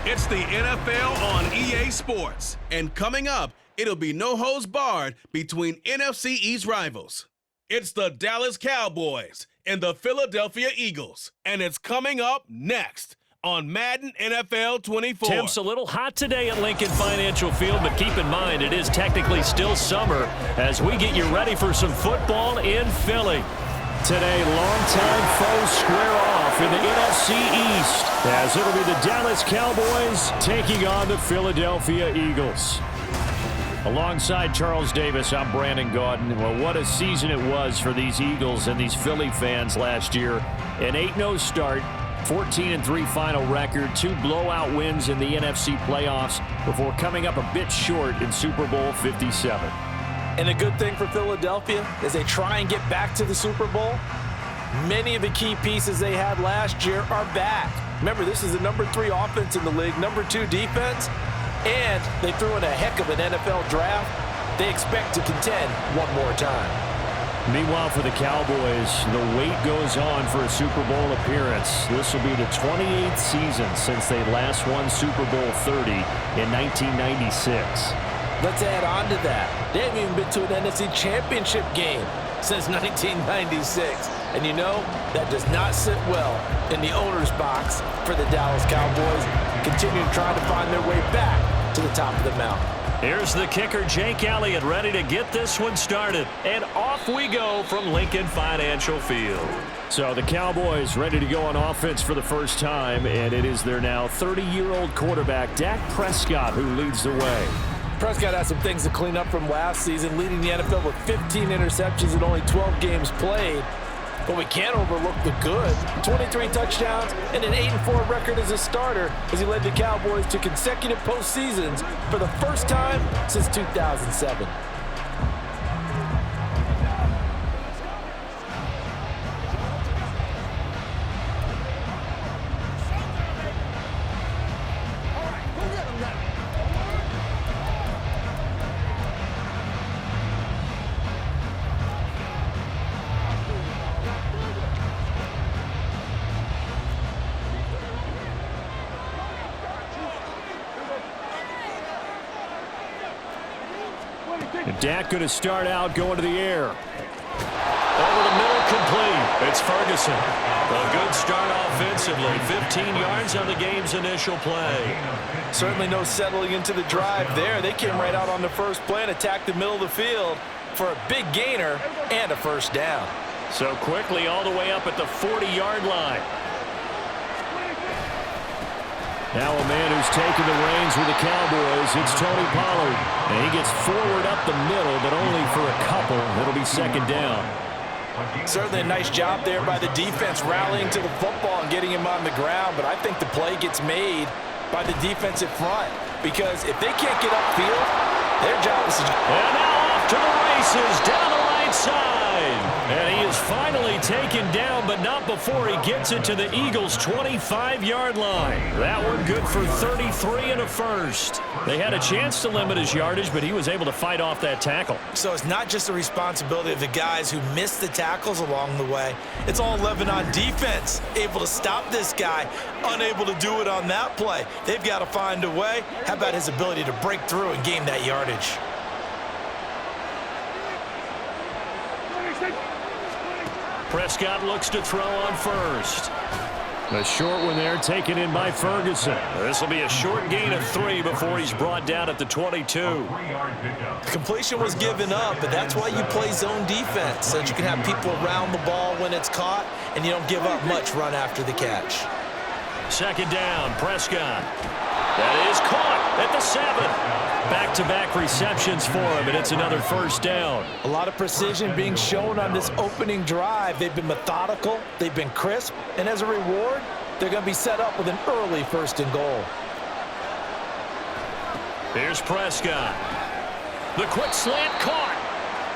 It's the NFL on EA Sports. And coming up, it'll be no holds barred between NFC East rivals. It's the Dallas Cowboys and the Philadelphia Eagles. And it's coming up next on Madden NFL 24. Temps a little hot today at Lincoln Financial Field, but keep in mind it is technically still summer as we get you ready for some football in Philly. Today, longtime foes square off in the NFC East as it'll be the Dallas Cowboys taking on the Philadelphia Eagles. Alongside Charles Davis, I'm Brandon Gaudin. Well, what a season it was for these Eagles and these Philly fans last year. An 8-0 start, 14-3 final record, 2 blowout wins in the NFC playoffs before coming up a bit short in Super Bowl 57. And a good thing for Philadelphia is they try and get back to the Super Bowl. Many of the key pieces they had last year are back. Remember, this is the number 3 offense in the league, number 2 defense, and they threw in a heck of an NFL draft. They expect to contend one more time. Meanwhile, for the Cowboys, the wait goes on for a Super Bowl appearance. This will be the 28th season since they last won Super Bowl 30 in 1996. Let's add on to that. They haven't even been to an NFC Championship game since 1996. And you know, that does not sit well in the owner's box for the Dallas Cowboys, continuing trying to find their way back to the top of the mountain. Here's the kicker, Jake Elliott, ready to get this one started. And off we go from Lincoln Financial Field. So the Cowboys ready to go on offense for the first time, and it is their now 30-year-old quarterback, Dak Prescott, who leads the way. Prescott has some things to clean up from last season, leading the NFL with 15 interceptions in only 12 games played. But we can't overlook the good. 23 touchdowns and an 8-4 record as a starter as he led the Cowboys to consecutive postseasons for the first time since 2007. And Dak going to start out going to the air. Over the middle, complete. It's Ferguson. A good start offensively. 15 yards on the game's initial play. Certainly no settling into the drive there. They came right out on the first play and attacked the middle of the field for a big gainer and a first down. So quickly all the way up at the 40-yard line. Now a man who's taken the reins with the Cowboys, it's Tony Pollard. And he gets forward up the middle, but only for a couple. It'll be second down. Certainly a nice job there by the defense rallying to the football and getting him on the ground. But I think the play gets made by the defensive front. Because if they can't get upfield, their job is to... And now off to the races down the right side. And he is finally taken down, but not before he gets it to the Eagles' 25-yard line. That one good for 33 and a first. They had a chance to limit his yardage, but he was able to fight off that tackle. So it's not just the responsibility of the guys who missed the tackles along the way. It's all 11 on defense, able to stop this guy, unable to do it on that play. They've got to find a way. How about his ability to break through and gain that yardage? Prescott looks to throw on first. A short one there taken in by Ferguson. This will be a short gain of 3 before he's brought down at the 22. Completion was given up, but that's why you play zone defense, so that you can have people around the ball when it's caught, and you don't give up much run after the catch. Second down, Prescott. That is caught at the 7. Back-to-back receptions for him, and it's another first down. A lot of precision being shown on this opening drive. They've been methodical, they've been crisp, and as a reward, they're going to be set up with an early first and goal. Here's Prescott. The quick slant caught.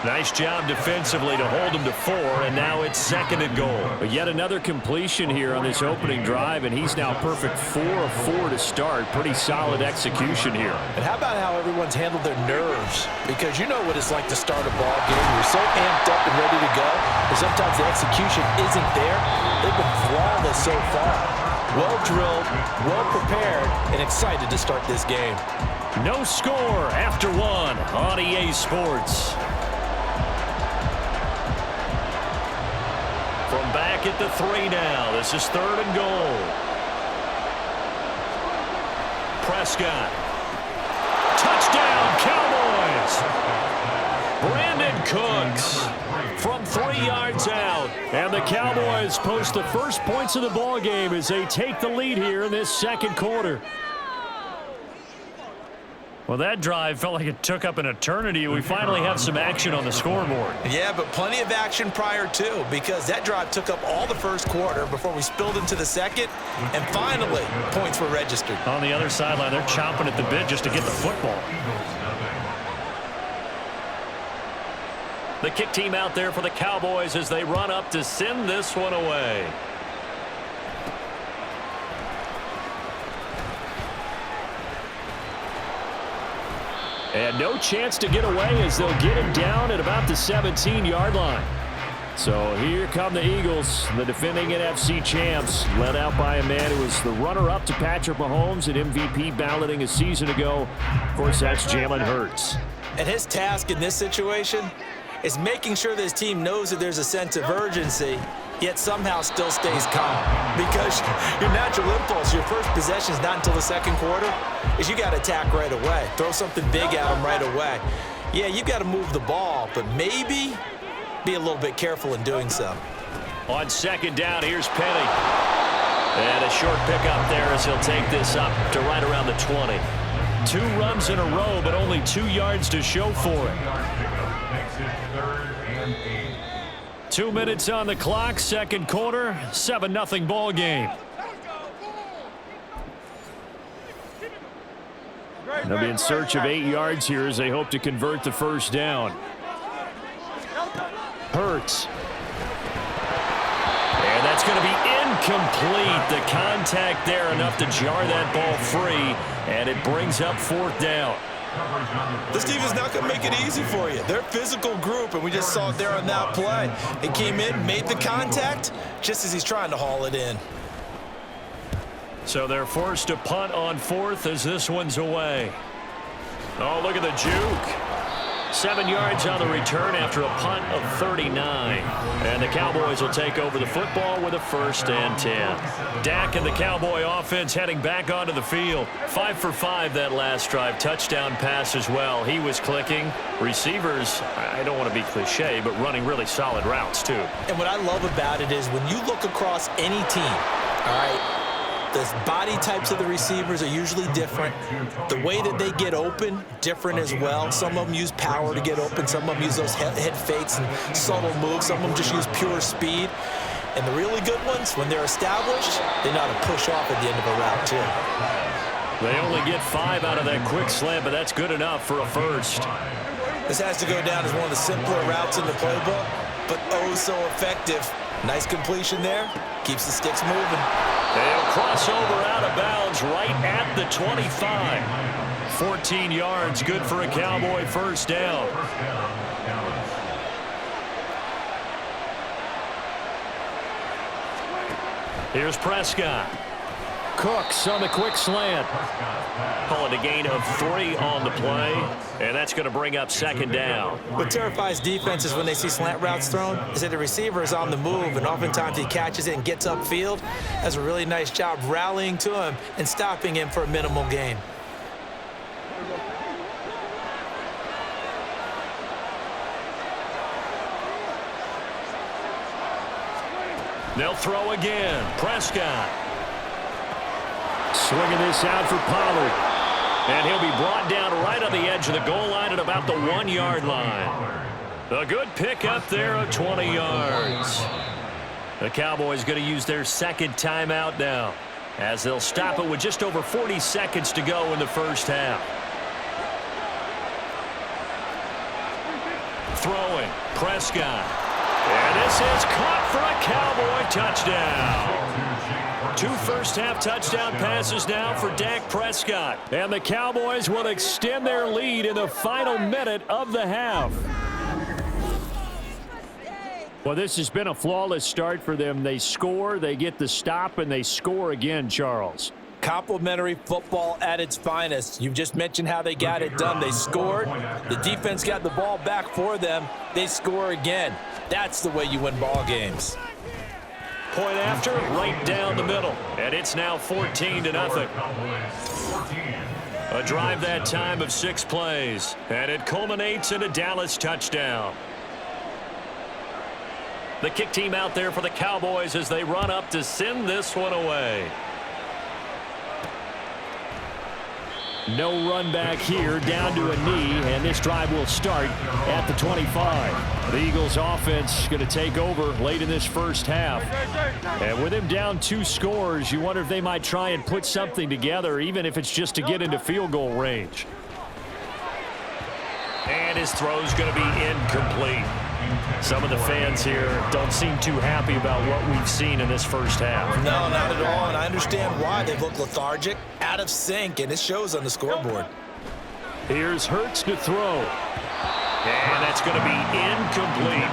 Nice job defensively to hold him to 4, and now it's second and goal. But yet another completion here on this opening drive, and he's now perfect 4 of 4 to start. Pretty solid execution here. And how about how everyone's handled their nerves? Because you know what it's like to start a ball game. You're so amped up and ready to go, and sometimes the execution isn't there. They've been flawless so far. well-drilled, well-prepared, and excited to start this game. No score after one on EA Sports. From back at the 3 now. This is 3rd and goal. Prescott. Touchdown, Cowboys! Brandon Cooks from 3 yards out. And the Cowboys post the first points of the ball game as they take the lead here in this second quarter. Well, that drive felt like it took up an eternity. We finally have some action on the scoreboard. Yeah, but plenty of action prior to, because that drive took up all the first quarter before we spilled into the second, and finally, points were registered. On the other sideline, they're chomping at the bit just to get the football. The kick team out there for the Cowboys as they run up to send this one away. And no chance to get away as they'll get him down at about the 17-yard line. So here come the Eagles, the defending NFC champs, led out by a man who was the runner-up to Patrick Mahomes at MVP balloting a season ago. Of course, that's Jalen Hurts. And his task in this situation is making sure that his team knows that there's a sense of urgency, yet somehow still stays calm. Because your natural impulse, your first possession is not until the second quarter, is you got to attack right away. Throw something big at them right away. Yeah, you got to move the ball, but maybe be a little bit careful in doing so. On second down, here's Penny. And a short pickup there as he'll take this up to right around the 20. 2 runs in a row, but only 2 yards to show for it. 2 minutes on the clock, second quarter, 7-0 ball game. They'll be in search of 8 yards here as they hope to convert the first down. Hurts. And that's going to be incomplete. The contact there enough to jar that ball free, and it brings up 4th down. This team is not going to make it easy for you. They're a physical group, and we just saw it there on that play. They came in, made the contact, just as he's trying to haul it in. So they're forced to punt on 4th as this one's away. Oh, look at the juke. 7 yards on the return after a punt of 39. And the Cowboys will take over the football with a 1st and 10. Dak and the Cowboy offense heading back onto the field. 5 for 5 that last drive. Touchdown pass as well. He was clicking. Receivers, I don't want to be cliche, but running really solid routes too. And what I love about it is when you look across any team, all right, the body types of the receivers are usually different. The way that they get open, different as well. Some of them use power to get open. Some of them use those head fakes and subtle moves. Some of them just use pure speed. And the really good ones, when they're established, they know how to push off at the end of a route, too. They only get 5 out of that quick slant, but that's good enough for a first. This has to go down as one of the simpler routes in the playbook, but oh so effective. Nice completion there. Keeps the sticks moving. They'll cross over out of bounds right at the 25. 14 yards, good for a Cowboy first down. Here's Prescott. Cooks on the quick slant. Call it a gain of 3 on the play, and that's going to bring up second down. What terrifies defenses when they see slant routes thrown is that the receiver is on the move, and oftentimes he catches it and gets upfield. Does a really nice job rallying to him and stopping him for a minimal gain. They'll throw again. Prescott. Swinging this out for Pollard. And he'll be brought down right on the edge of the goal line at about the 1-yard line. A good pickup there of 20 yards. The Cowboys going to use their second timeout now, as they'll stop it with just over 40 seconds to go in the first half. Throwing. Prescott. And this is caught for a Cowboy touchdown. 2 first-half touchdown passes now for Dak Prescott. And the Cowboys will extend their lead in the final minute of the half. Well, this has been a flawless start for them. They score, they get the stop, and they score again, Charles. Complimentary football at its finest. You've just mentioned how they got it done. They scored. The defense got the ball back for them. They score again. That's the way you win ball games. Point after, right down the middle. And it's now 14-0. A drive that time of 6 plays. And it culminates in a Dallas touchdown. The kick team out there for the Cowboys as they run up to send this one away. No run back here, down to a knee, and this drive will start at the 25. The Eagles offense going to take over late in this first half. And with him down 2 scores, you wonder if they might try and put something together, even if it's just to get into field goal range. And his throw's going to be incomplete. Some of the fans here don't seem too happy about what we've seen in this first half. No, not at all, and I understand why. They look lethargic, out of sync, and it shows on the scoreboard. Here's Hurts to throw. And that's going to be incomplete.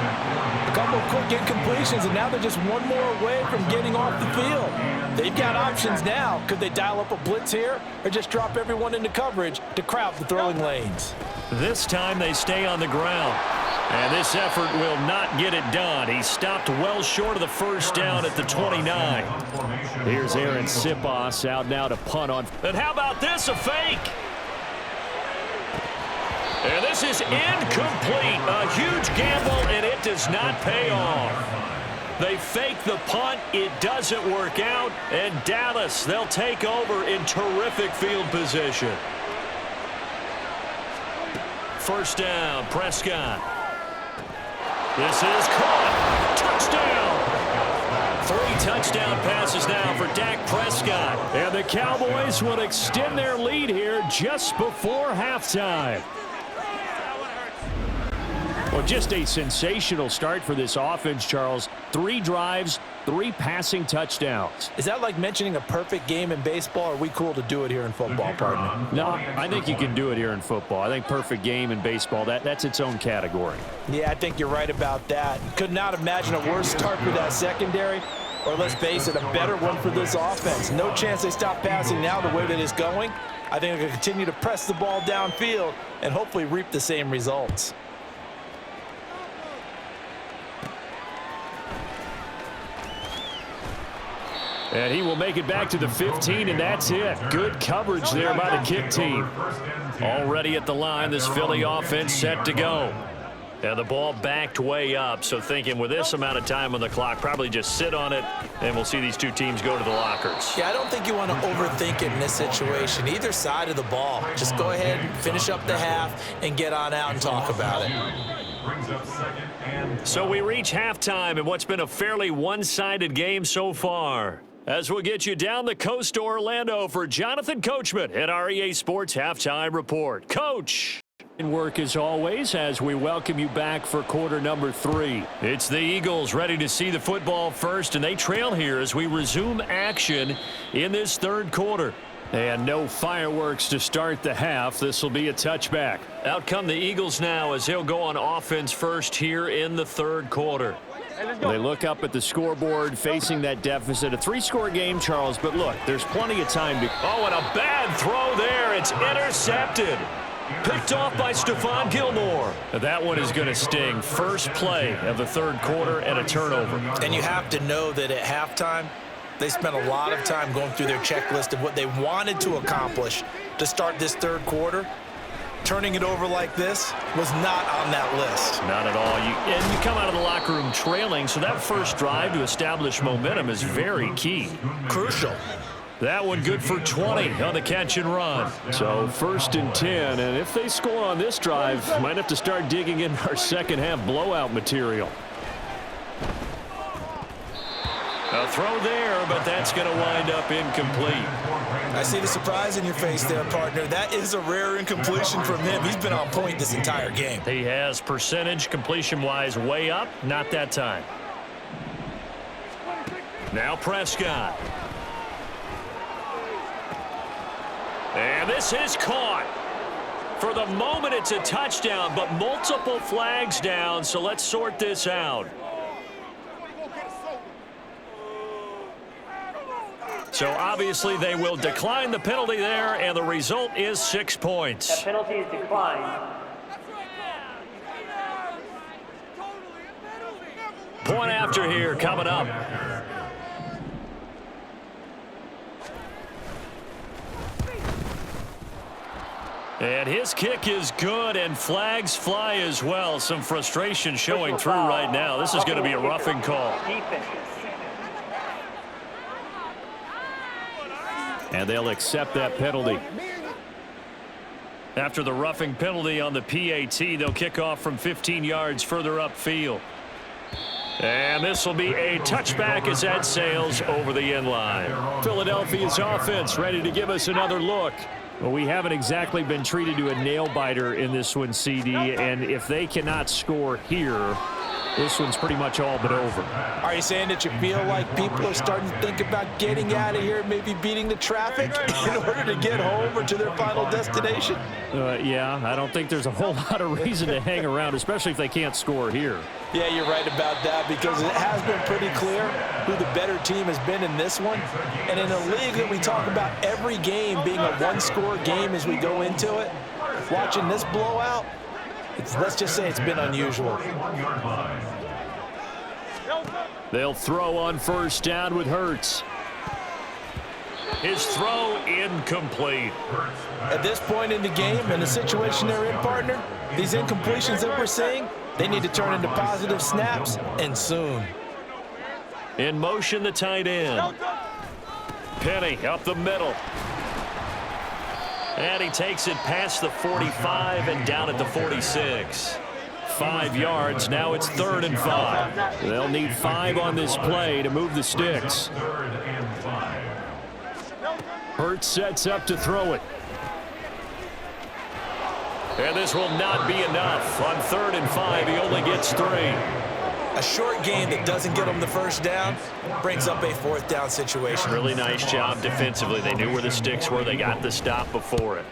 A couple of quick incompletions, and now they're just one more away from getting off the field. They've got options now. Could they dial up a blitz here or just drop everyone into coverage to crowd the throwing lanes? This time they stay on the ground. And this effort will not get it done. He stopped well short of the first down at the 29. Here's Aaron Sipos out now to punt on. And how about this, a fake? And this is incomplete. A huge gamble, and it does not pay off. They fake the punt. It doesn't work out. And Dallas, they'll take over in terrific field position. First down, Prescott. This is caught. Touchdown. 3 touchdown passes now for Dak Prescott. And the Cowboys will extend their lead here just before halftime. Well, just a sensational start for this offense, Charles. 3 drives, 3 passing touchdowns. Is that like mentioning a perfect game in baseball, or are we cool to do it here in football, partner? No, I think you can do it here in football. I think perfect game in baseball, that's its own category. Yeah, I think you're right about that. Could not imagine a worse start for that secondary, or let's face it, a better one for this offense. No chance they stop passing now the way that it's going. I think they'll continue to press the ball downfield and hopefully reap the same results. And he will make it back to the 15, and that's it. Good coverage there by the kick team. Already at the line, this Philly offense set to go. And the ball backed way up, so thinking with this amount of time on the clock, probably just sit on it, and we'll see these 2 teams go to the lockers. Yeah, I don't think you want to overthink it in this situation. Either side of the ball. Just go ahead and finish up the half and get on out and talk about it. So we reach halftime in what's been a fairly one-sided game so far. As we'll get you down the coast to Orlando for Jonathan Coachman at our EA Sports Halftime Report. Coach! In work as always as we welcome you back for quarter number 3. It's the Eagles ready to see the football first, and they trail here as we resume action in this third quarter. And no fireworks to start the half. This will be a touchback. Out come the Eagles now as they'll go on offense first here in the third quarter. They look up at the scoreboard facing that deficit. A 3-score game, Charles, but look, there's plenty of time to... Oh, and a bad throw there. It's intercepted. Picked off by Stephon Gilmore. That one is going to sting. First play of the third quarter and a turnover. And you have to know that at halftime, they spent a lot of time going through their checklist of what they wanted to accomplish to start this third quarter. Turning it over like this was not on that list. Not at all. And you come out of the locker room trailing, so that first drive to establish momentum is very key. Crucial. That one good for 20 on the catch and run. So 1st and 10, and if they score on this drive, might have to start digging in our second half blowout material. A throw there, but that's going to wind up incomplete. I see the surprise in your face there, partner. That is a rare incompletion from him. He's been on point this entire game. He has percentage completion-wise way up. Not that time. Now Prescott. And this is caught. For the moment, it's a touchdown, but multiple flags down, so let's sort this out. So obviously they will decline the penalty there, and the result is 6 points. That penalty is declined. Point after here coming up. And his kick is good, and flags fly as well. Some frustration showing through right now. This is going to be a roughing call. And they'll accept that penalty. After the roughing penalty on the PAT, they'll kick off from 15 yards further upfield. And this will be a touchback as that sails over the end line. Philadelphia's offense ready to give us another look. Well, we haven't exactly been treated to a nail-biter in this one, CD, and if they cannot score here, this one's pretty much all but over. Are you saying that you feel like people are starting to think about getting out of here, maybe beating the traffic in order to get home or to their final destination? Yeah, I don't think there's a whole lot of reason to hang around, especially if they can't score here. Yeah, you're right about that, because it has been pretty clear who the better team has been in this one. And in a league that we talk about every game being a one-score game as we go into it, watching this blowout, let's just say it's been unusual. They'll throw on first down with Hurts. His throw incomplete. At this point in the game and the situation they're in, partner, these incompletions that we're seeing, they need to turn into positive snaps, and soon. In motion, the tight end. Penny up the middle. And he takes it past the 45 and down at the 46. 5 yards. Now it's 3rd and 5. They'll need 5 on this play to move the sticks. Hurts sets up to throw it. And this will not be enough. On 3rd and 5, he only gets 3. A short game that doesn't get them the first down brings up a 4th down situation. Really nice job defensively. They knew where the sticks were. They got the stop before it.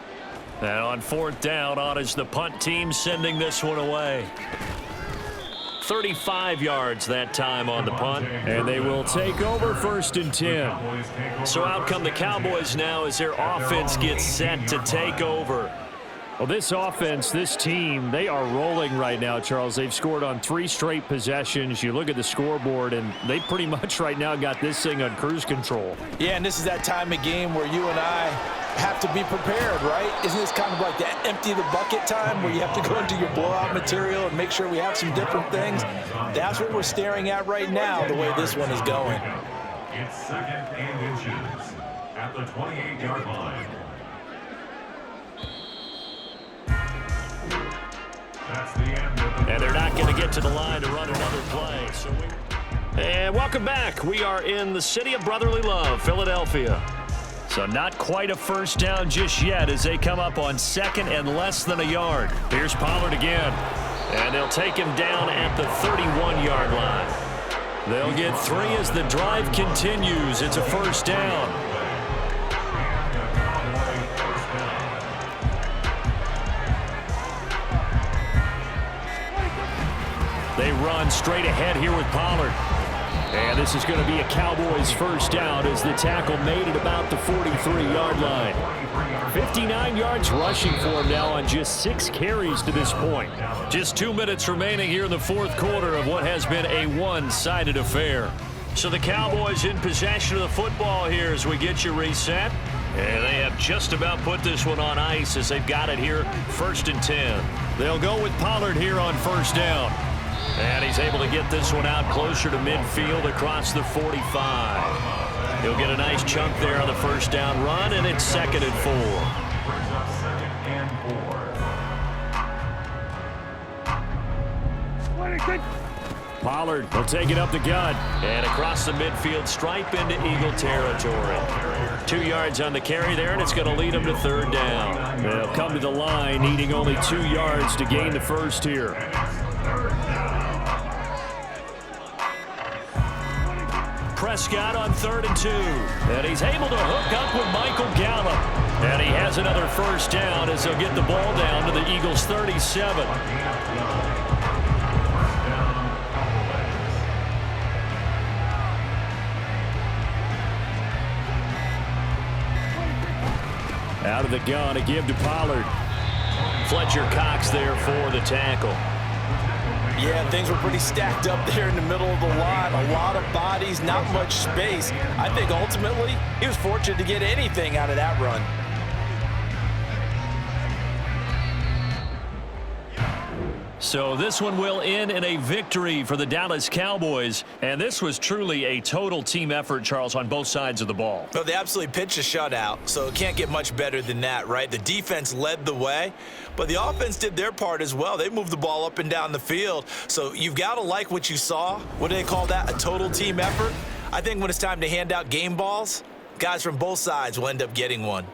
And on 4th down, on is the punt team sending this one away. 35 yards that time on the punt. And they will take over 1st and 10. So out come the Cowboys now as their offense gets set to take over. Well, this offense, this team, they are rolling right now, Charles. They've scored on 3 straight possessions. You look at the scoreboard, and they pretty much right now got this thing on cruise control. Yeah, and this is that time of game where you and I have to be prepared, right? Isn't this kind of like that empty the bucket time where you have to go into your blowout material and make sure we have some different things? That's what we're staring at right now, the way this one is going. It's 2nd and inches at the 28-yard line. And they're not going to get to the line to run another play. And welcome back. We are in the city of brotherly love, Philadelphia. So not quite a first down just yet as they come up on 2nd and less than a yard. Here's Pollard again. And they'll take him down at the 31-yard line. They'll get 3 as the drive continues. It's a first down. They run straight ahead here with Pollard. And this is going to be a Cowboys first down as the tackle made at about the 43-yard line. 59 yards rushing for him now on just 6 carries to this point. Just 2 minutes remaining here in the 4th quarter of what has been a one-sided affair. So the Cowboys in possession of the football here as we get you reset. And they have just about put this one on ice as they've got it here 1st and 10. They'll go with Pollard here on first down. And he's able to get this one out closer to midfield across the 45. He'll get a nice chunk there on the first down run, and it's 2nd and 4. Pollard will take it up the gut and across the midfield stripe into Eagle territory. 2 yards on the carry there, and it's going to lead them to 3rd down. They'll come to the line needing only 2 yards to gain the first here. Prescott on 3rd and 2. And he's able to hook up with Michael Gallup. And he has another first down as they'll get the ball down to the Eagles' 37. Out of the gun, a give to Pollard. Fletcher Cox there for the tackle. Yeah, things were pretty stacked up there in the middle of the lot. A lot of bodies, not much space. I think ultimately he was fortunate to get anything out of that run. So this one will end in a victory for the Dallas Cowboys. And this was truly a total team effort, Charles, on both sides of the ball. Well, they absolutely pitched a shutout, so it can't get much better than that, right? The defense led the way, but the offense did their part as well. They moved the ball up and down the field. So you've got to like what you saw. What do they call that? A total team effort? I think when it's time to hand out game balls, guys from both sides will end up getting one.